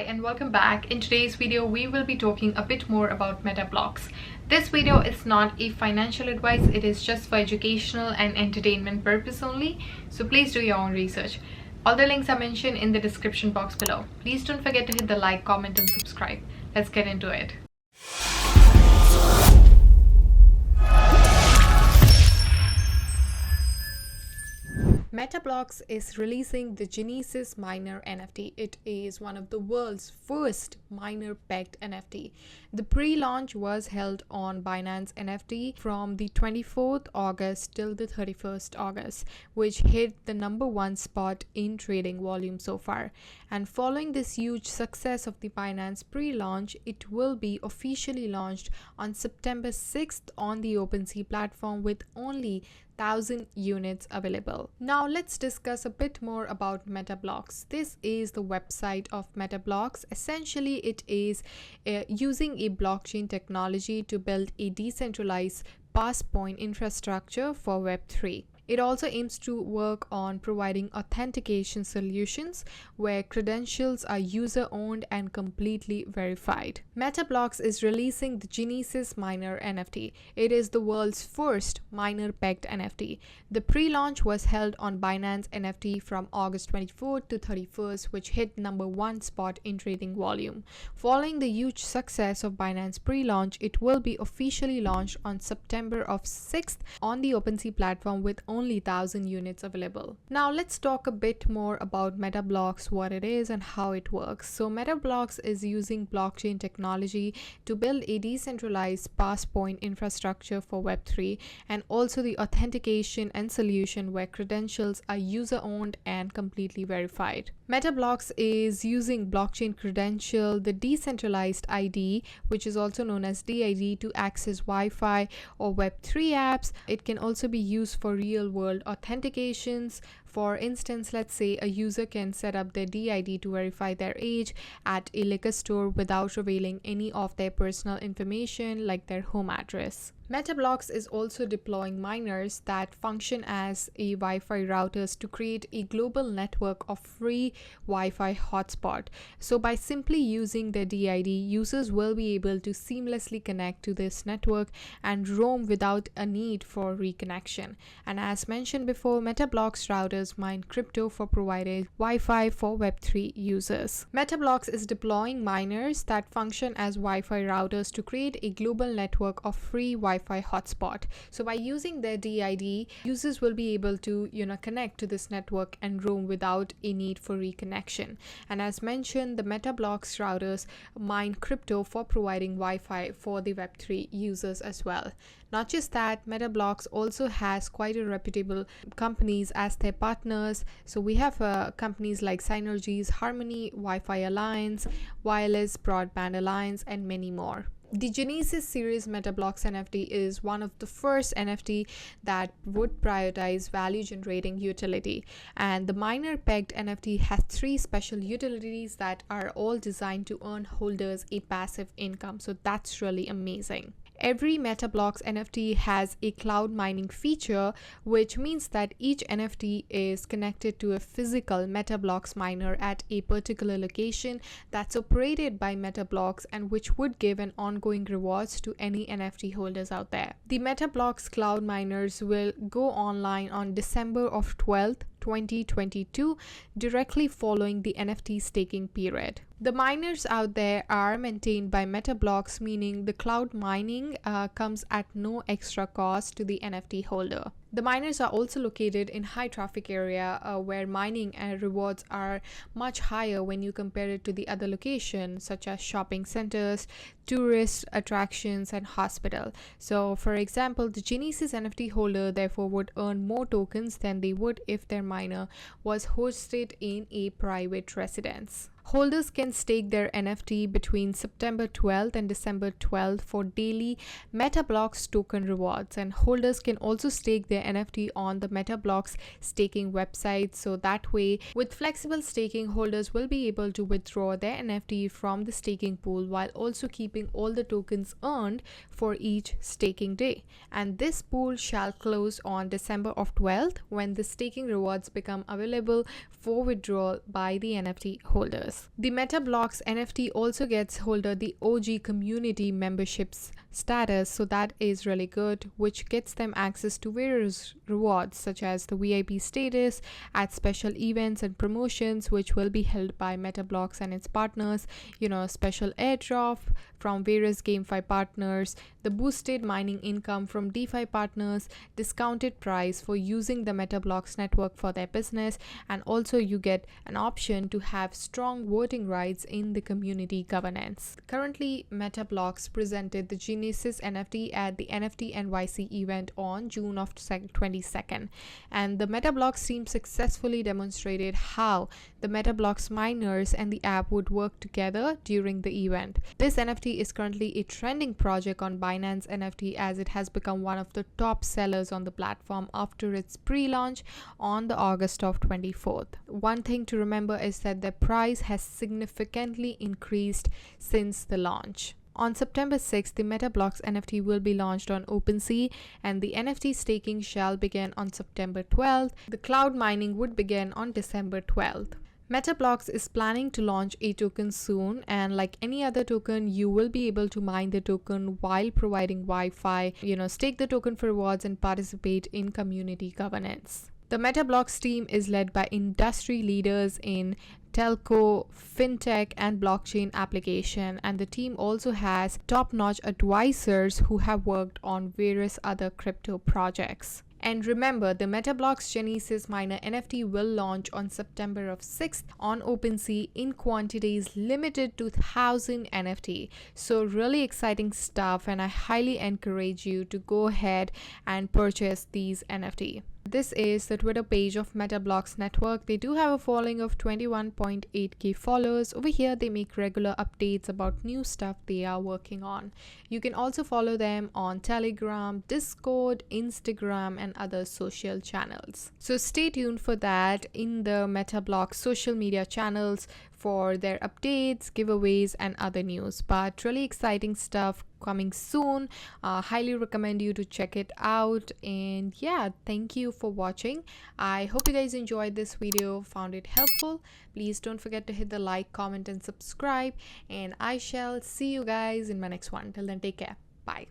Hi and welcome back. In today's video, we will be talking a bit more about MetaBlox. This video is not a financial advice, it is just for educational and entertainment purpose only. So please do your own research. All the links are mentioned in the description box below. Please don't forget to hit the like, comment and subscribe. Let's get into it. MetaBlox is releasing the Genesis Miner NFT. It is one of the world's first miner-pegged NFT. The pre-launch was held on Binance NFT from the 24th August till the 31st August, which hit the #1 spot in trading volume so far. And following this huge success of the Binance pre-launch, it will be officially launched on September 6th on the OpenSea platform with only 1,000 units available. Now let's discuss a bit more about MetaBlox. This is the website of MetaBlox. Essentially, it is using a blockchain technology to build a decentralized passpoint infrastructure for Web3. It also aims to work on providing authentication solutions where credentials are user-owned and completely verified. MetaBlox is releasing the Genesis Miner NFT. It is the world's first miner-pegged NFT. The pre-launch was held on Binance NFT from August 24th to 31st, which hit #1 spot in trading volume. Following the huge success of Binance pre-launch, it will be officially launched on September 6th on the OpenSea platform with only 1,000 units available. Now let's talk a bit more about MetaBlox, what it is and how it works. So MetaBlox is using blockchain technology to build a decentralized passpoint infrastructure for Web3 and also the authentication and solution where credentials are user-owned and completely verified. MetaBlox is using blockchain credential, the decentralized ID, which is also known as DID, to access Wi-Fi or Web3 apps. It can also be used for real-world authentications. For instance, let's say a user can set up their DID to verify their age at a liquor store without revealing any of their personal information like their home address. MetaBlox is also deploying miners that function as a Wi-Fi routers to create a global network of free Wi-Fi hotspot. So by simply using their DID, users will be able to seamlessly connect to this network and roam without a need for reconnection. And as mentioned before, MetaBlox routers mine crypto for providing Wi-Fi for Web3 users. MetaBlox is deploying miners that function as Wi-Fi routers to create a global network of free Wi-Fi hotspot. So by using their DID, users will be able to connect to this network and roam without a need for reconnection. And as mentioned, the MetaBlox routers mine crypto for providing Wi-Fi for the Web3 users as well. Not just that, MetaBlox also has quite a reputable companies as their partners. So we have companies like Synergies, Harmony, Wi-Fi Alliance, Wireless Broadband Alliance, and many more. The Genesis series MetaBlox NFT is one of the first NFT that would prioritize value generating utility, and the miner-pegged NFT has 3 special utilities that are all designed to earn holders a passive income. So that's really amazing. Every MetaBlox NFT has a cloud mining feature, which means that each NFT is connected to a physical MetaBlox miner at a particular location that's operated by MetaBlox and which would give an ongoing rewards to any NFT holders out there. The MetaBlox cloud miners will go online on December 12th, 2022, directly following the NFT staking period. The miners out there are maintained by MetaBlox, meaning the cloud mining comes at no extra cost to the NFT holder. The miners are also located in high traffic area where mining and rewards are much higher when you compare it to the other locations such as shopping centers, tourist attractions and hospital. So for example, the Genesis NFT holder therefore would earn more tokens than they would if their miner was hosted in a private residence. Holders can stake their NFT between September 12th and December 12th for daily MetaBlox token rewards, and holders can also stake their NFT on the MetaBlox staking website. So that way, with flexible staking, holders will be able to withdraw their NFT from the staking pool while also keeping all the tokens earned for each staking day. And this pool shall close on December 12th when the staking rewards become available for withdrawal by the NFT holders. else. The MetaBlox NFT also gets holder the OG community memberships status, so that is really good, which gets them access to various rewards such as the VIP status at special events and promotions which will be held by MetaBlox and its partners, special airdrop from various GameFi partners, the boosted mining income from DeFi partners, discounted price for using the MetaBlox network for their business, and also you get an option to have strong voting rights in the community governance. Currently, MetaBlox presented the Genesis NFT at the NFT NYC event on June of 22nd, and the MetaBlox team successfully demonstrated how the MetaBlox miners and the app would work together during the event. This NFT is currently a trending project on Binance NFT as it has become one of the top sellers on the platform after its pre-launch on the August of 24th. One thing to remember is that the price has significantly increased since the launch. On September 6th, the MetaBlox NFT will be launched on OpenSea, and the NFT staking shall begin on September 12th. The cloud mining would begin on December 12th. MetaBlox is planning to launch a token soon, and like any other token, you will be able to mine the token while providing Wi-Fi, stake the token for rewards and participate in community governance. The MetaBlox team is led by industry leaders in telco, fintech, and blockchain application, and the team also has top-notch advisors who have worked on various other crypto projects. And remember, the MetaBlox Genesis Miner NFT will launch on September 6th on OpenSea in quantities limited to 1,000 NFT. So really exciting stuff, and I highly encourage you to go ahead and purchase these NFT. This is the Twitter page of MetaBlox Network. They do have a following of 21.8k followers. Over here, they make regular updates about new stuff they are working on. You can also follow them on Telegram, Discord, Instagram, and other social channels. So stay tuned for that in the MetaBlox social media channels for their updates, giveaways, and other news. But really exciting stuff coming soon. Highly recommend you to check it out. And yeah, thank you for watching. I hope you guys enjoyed this video, found it helpful. Please don't forget to hit the like, comment, and subscribe. And I shall see you guys in my next one. Till then, take care. Bye.